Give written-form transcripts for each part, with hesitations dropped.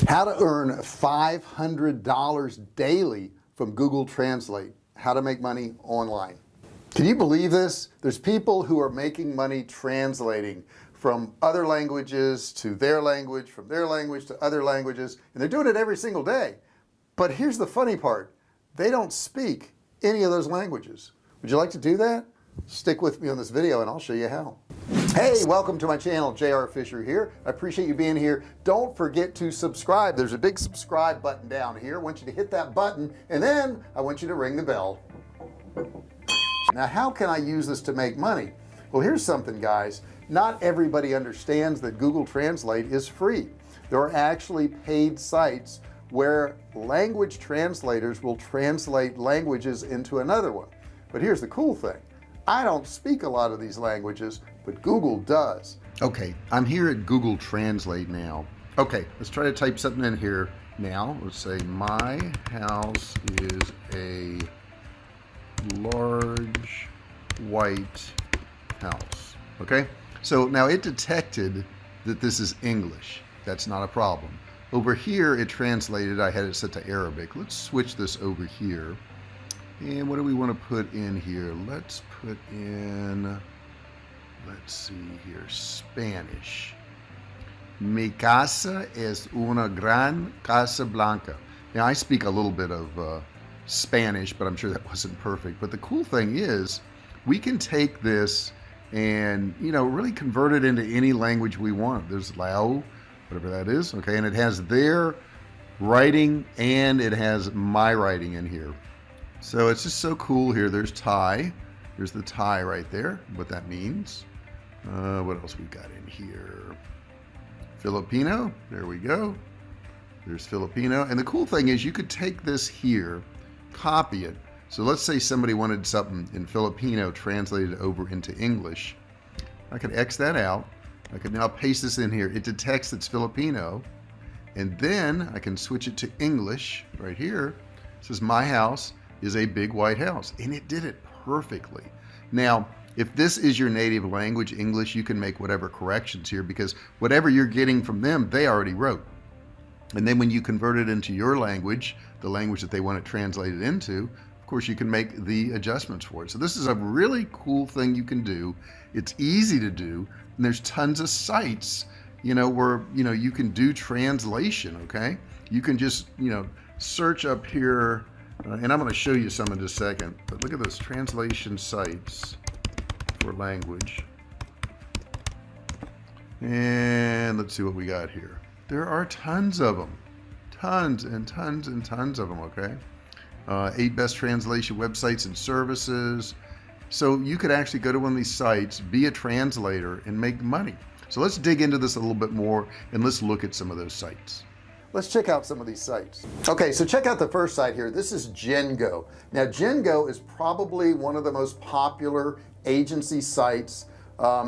How to earn $500 daily from Google Translate. How to make money online. Can you believe this? There's people who are making money translating from other languages to their language, from their language to other languages, and they're doing it every single day. But here's the funny part. They don't speak any of those languages. Would you like to do that? Stick with me on this video and I'll show you how. Hey, welcome to my channel. JR Fisher here. I appreciate you being here. Don't forget to subscribe. There's a big subscribe button down here. I want you to hit that button and then I want you to ring the bell. Now, how can I use this to make money? Well, here's something, guys. Not everybody understands that Google Translate is free. There are actually paid sites where language translators will translate languages into another one. But here's the cool thing. I don't speak a lot of these languages, but Google does. Okay, I'm here at Google Translate now. Okay, let's try to type something in here now. Let's say my house is a large white house. Okay, so now it detected that this is English. That's not a problem. Over here it translated, I had it set to Arabic. Let's switch this over here. And what do we want to put in here? Let's put in, let's see here, Spanish. Mi casa es una gran casa blanca. Now I speak a little bit of Spanish, but I'm sure that wasn't perfect. But the cool thing is we can take this and, you know, really convert it into any language we want. There's Lao, whatever that is. Okay. And it has their writing and it has my writing in here. So it's just so cool here. There's Thai. There's the Thai right there, what that means. What else we got in here? Filipino. There we go. There's Filipino. And the cool thing is you could take this here, copy it. So let's say somebody wanted something in Filipino translated over into English. I could X that out. I could now paste this in here. It detects it's Filipino. And then I can switch it to English right here. It says my house is a big white house, and it did it perfectly. Now, if this is your native language, English, you can make whatever corrections here because whatever you're getting from them, they already wrote. And then when you convert it into your language, the language that they want it translated into, of course, you can make the adjustments for it. So this is a really cool thing you can do. It's easy to do, and there's tons of sites, you know, where, you know, you can do translation, okay? You can just, you know, search up here, and I'm going to show you some in just a second, but look at those translation sites for language. And let's see what we got here. There are tons of them, tons and tons and tons of them, okay? 8 best translation websites and services. So you could actually go to one of these sites, be a translator, and make money. So let's dig into this a little bit more, and let's look at some of those sites. Let's check out some of these sites. Okay, so check out the first site here. This is Jengo. Now Jengo is probably one of the most popular agency sites.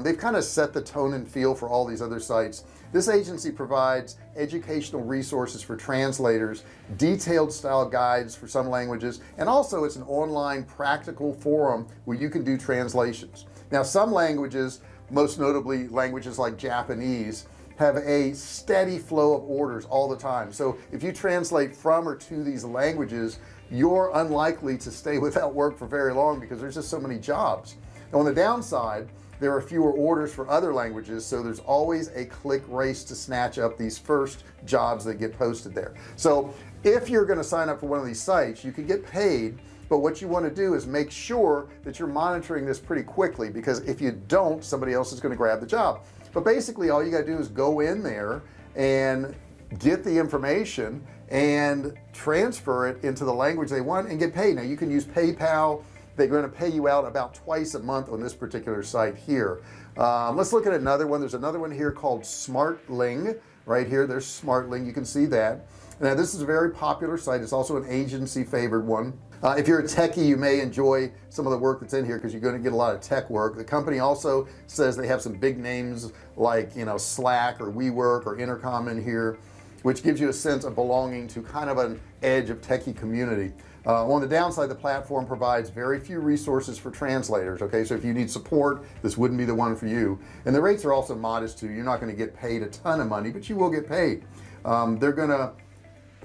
They've kind of set the tone and feel for all these other sites. This agency provides educational resources for translators, detailed style guides for some languages, and also it's an online practical forum where you can do translations. Now some languages, most notably languages like Japanese, have a steady flow of orders all the time. So if you translate from or to these languages, you're unlikely to stay without work for very long because there's just so many jobs. Now, on the downside, there are fewer orders for other languages, so there's always a click race to snatch up these first jobs that get posted there. So if you're going to sign up for one of these sites, you can get paid, but what you want to do is make sure that you're monitoring this pretty quickly, because if you don't, somebody else is going to grab the job. But basically all you got to do is go in there and get the information and transfer it into the language they want and get paid. Now you can use PayPal. They're going to pay you out about twice a month on this particular site here. Let's look at another one. There's another one here called Smartling right here. There's Smartling. You can see that. Now this is a very popular site. It's also an agency favored one. If you're a techie, you may enjoy some of the work that's in here because you're going to get a lot of tech work. The company also says they have some big names like, you know, Slack or WeWork or Intercom in here, which gives you a sense of belonging to kind of an edge of techie community. On the downside, the platform provides very few resources for translators. Okay, so if you need support, this wouldn't be the one for you. And the rates are also modest too. You're not going to get paid a ton of money, but you will get paid. They're gonna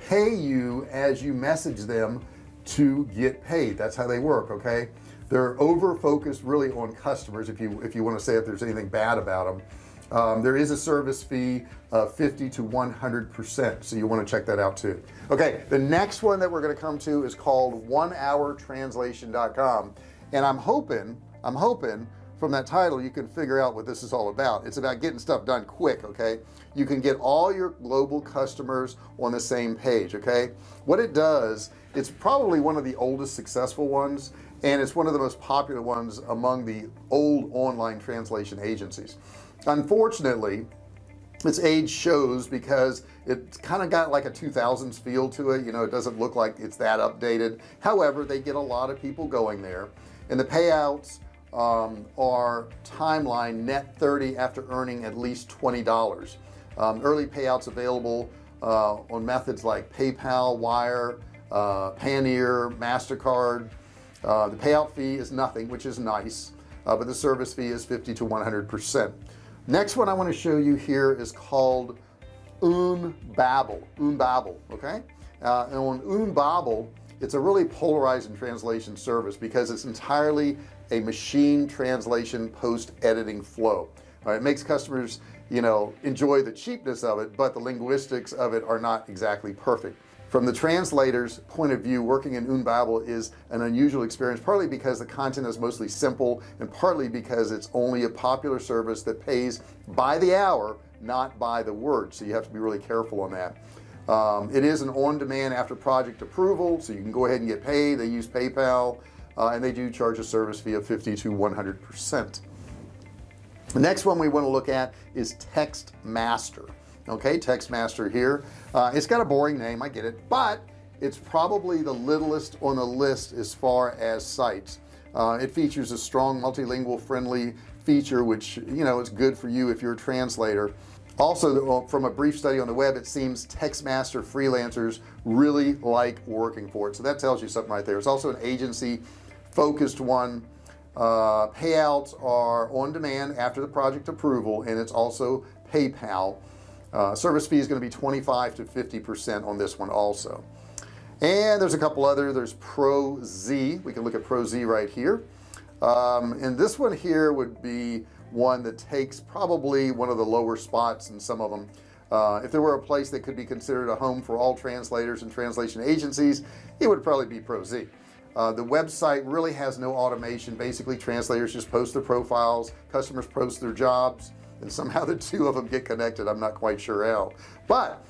pay you as you message them to get paid. That's how they work. Okay, they're over focused really on customers. If you want to say if there's anything bad about them, there is a service fee of 50 to 100%, so you want to check that out too. Okay, the next one that we're going to come to is called onehourtranslation.com, and I'm hoping from that title you can figure out what this is all about. It's about getting stuff done quick. Okay, you can get all your global customers on the same page. Okay, what it does, it's probably one of the oldest successful ones, and it's one of the most popular ones among the old online translation agencies. Unfortunately, its age shows because it's kind of got like a 2000s feel to it. You know, it doesn't look like it's that updated. However, they get a lot of people going there, and the payouts are timeline net 30 after earning at least $20. Early payouts available on methods like PayPal, Wire, Payoneer, MasterCard. The payout fee is nothing, which is nice, but the service fee is 50 to 100%. Next one I want to show you here is called Umbabel. Okay, and on Umbabel, it's a really polarizing translation service because it's entirely a machine translation post editing flow. All right, it makes customers, you know, enjoy the cheapness of it, but the linguistics of it are not exactly perfect. From the translator's point of view, working in Umbabel is an unusual experience, partly because the content is mostly simple and partly because it's only a popular service that pays by the hour, not by the word, so you have to be really careful on that. It is an on-demand after project approval, so you can go ahead and get paid. They use PayPal, and they do charge a service fee of 50 to 100%. The next one we want to look at is TextMaster. Okay, TextMaster here. It's got a boring name, I get it, but it's probably the littlest on the list as far as sites. It features a strong multilingual friendly feature, which, you know, is good for you if you're a translator. Also, from a brief study on the web, it seems TextMaster freelancers really like working for it, so that tells you something right there. It's also an agency focused one. Payouts are on demand after the project approval, and it's also PayPal. Service fee is going to be 25 to 50% on this one also. And there's a couple other. There's ProZ. We can look at ProZ right here, and this one here would be one that takes probably one of the lower spots in some of them. If there were a place that could be considered a home for all translators and translation agencies, it would probably be ProZ. The website really has no automation. Basically, translators just post their profiles, customers post their jobs, and somehow the two of them get connected. I'm not quite sure how, but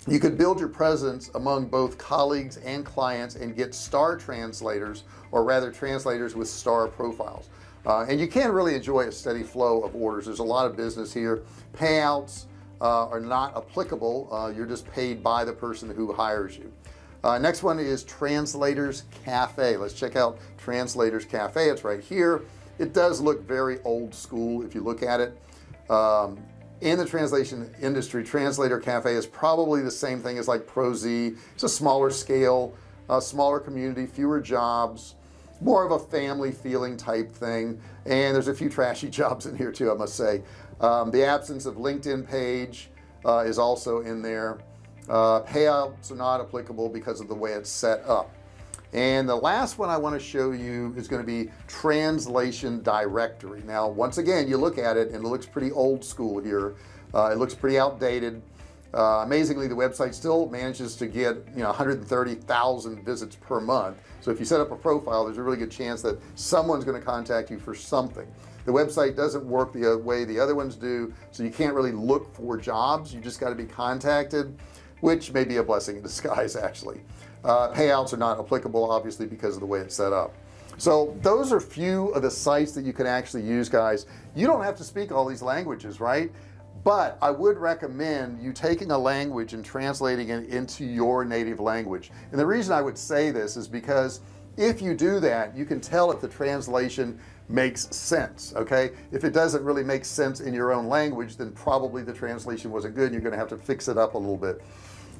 you could build your presence among both colleagues and clients and get star translators, or rather translators with star profiles, and you can really enjoy a steady flow of orders. There's a lot of business here. Payouts are not applicable. You're just paid by the person who hires you. Next one is Translators Cafe. Let's check out Translators Cafe. It's right here. It does look very old school if you look at it. In the translation industry, Translator Cafe is probably the same thing as like ProZ. It's a smaller scale, smaller community, fewer jobs, more of a family feeling type thing, and there's a few trashy jobs in here too, I must say. The absence of LinkedIn page is also in there. Payouts are not applicable because of the way it's set up. And the last one I want to show you is going to be Translation Directory. Now, once again, you look at it and it looks pretty old school here. It looks pretty outdated. Amazingly, the website still manages to get, you know, 130,000 visits per month. So if you set up a profile, there's a really good chance that someone's going to contact you for something. The website doesn't work the way the other ones do, so you can't really look for jobs. You just got to be contacted, which may be a blessing in disguise actually. Payouts are not applicable, obviously, because of the way it's set up. So those are few of the sites that you can actually use, guys. You don't have to speak all these languages, right? But I would recommend you taking a language and translating it into your native language. And the reason I would say this is because if you do that, you can tell if the translation makes sense. Okay, if it doesn't really make sense in your own language, then probably the translation wasn't good. You're going to have to fix it up a little bit.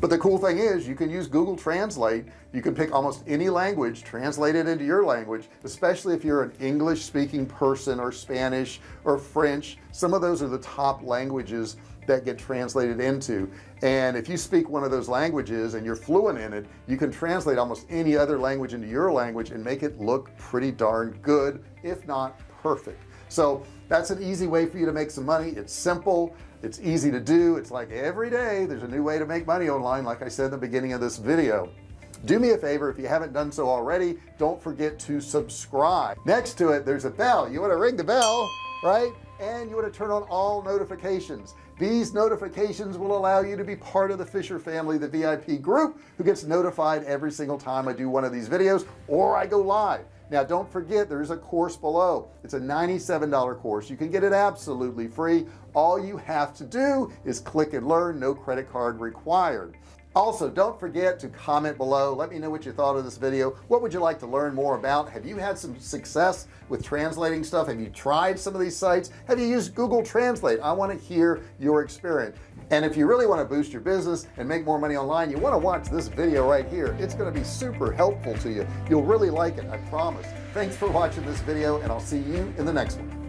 But the cool thing is you can use Google Translate. You can pick almost any language, translate it into your language, especially if you're an English speaking person or Spanish or French. Some of those are the top languages that get translated into. And if you speak one of those languages and you're fluent in it, you can translate almost any other language into your language and make it look pretty darn good, if not perfect. So that's an easy way for you to make some money. It's simple, it's easy to do. It's like every day there's a new way to make money online, like I said in the beginning of this video. Do me a favor, if you haven't done so already, don't forget to subscribe. Next to it, there's a bell. You want to ring the bell, right? And you want to turn on all notifications. These notifications will allow you to be part of the Fisher family, the VIP group, who gets notified every single time I do one of these videos or I go live. Now don't forget, there's a course below. It's a $97 course. You can get it absolutely free. All you have to do is click and learn, no credit card required. Also, don't forget to comment below. Let me know what you thought of this video. What would you like to learn more about? Have you had some success with translating stuff? Have you tried some of these sites? Have you used Google Translate? I want to hear your experience. And if you really want to boost your business and make more money online, you want to watch this video right here. It's going to be super helpful to you. You'll really like it, I promise. Thanks for watching this video, and I'll see you in the next one.